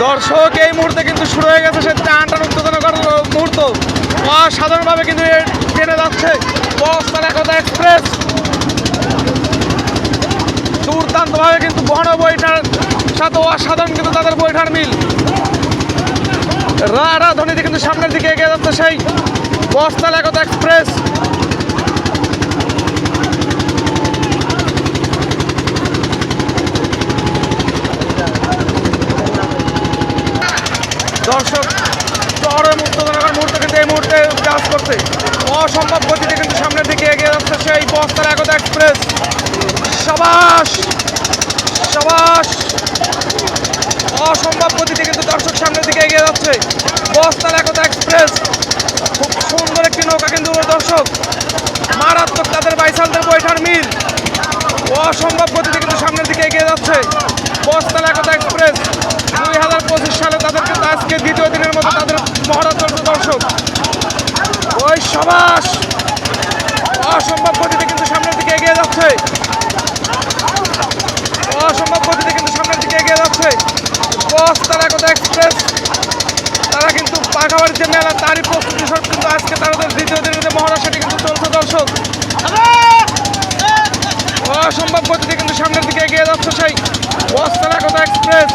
দর্শক এই মুহূর্তে কিন্তু শুরু হয়ে গেছে সে টান উত্তেজনাকর মুহূর্ত। অসাধারণভাবে কিন্তু ট্রেনে যাচ্ছে বস্তার একতা এক্সপ্রেস। দুর্দান্তভাবে কিন্তু বহন বৈঠার সাথে অসাধারণ কিন্তু তাদের বৈঠার মিল। রাড়া ধ্বনিতে কিন্তু সামনের দিকে এগিয়ে যাচ্ছে সেই বস্তার একতা এক্সপ্রেস। দর্শক চরম উত্তেজনাকর মুহূর্ত কিন্তু এই মুহূর্তে কাজ করছে। অসম্ভব গতিতে কিন্তু সামনের দিকে এগিয়ে যাচ্ছে সেই বস্তার একতা এক্সপ্রেস। সাবাস সাবাস, অসম্ভব গতিতে কিন্তু দর্শক সামনের দিকে এগিয়ে যাচ্ছে বস্তার একতা এক্সপ্রেস। খুব সুন্দর একটি নৌকা কিন্তু দর্শক, মারাত্মক তাদের বাইসালদের বৈঠার মিল। অসম্ভব গতিতে কিন্তু সামনের দিকে এগিয়ে যাচ্ছে বস্তার একতা এক্সপ্রেস। 2025 সালে তাদের কিন্তু আজকে দ্বিতীয় দিনের মতো তাদের মহড়া চলছে দর্শক। ওই সাবাস, অসম্ভব গতিতে কিন্তু সামনের দিকে এগিয়ে যাচ্ছে, অসম্ভব গতিতে কিন্তু সামনের দিকে এগিয়ে যাচ্ছে বস্তার একতা এক্সপ্রেস। তারা কিন্তু পাখাবাড়ির যে মেলা তারই প্রস্তুতি স্বরূপ কিন্তু আজকে তাদের দ্বিতীয় দিনের যে মহড়া সেটি কিন্তু চলছে দর্শক। অসম্ভব গতিতে কিন্তু সামনের দিকে এগিয়ে যাচ্ছে সেই বস্তার একতা এক্সপ্রেস।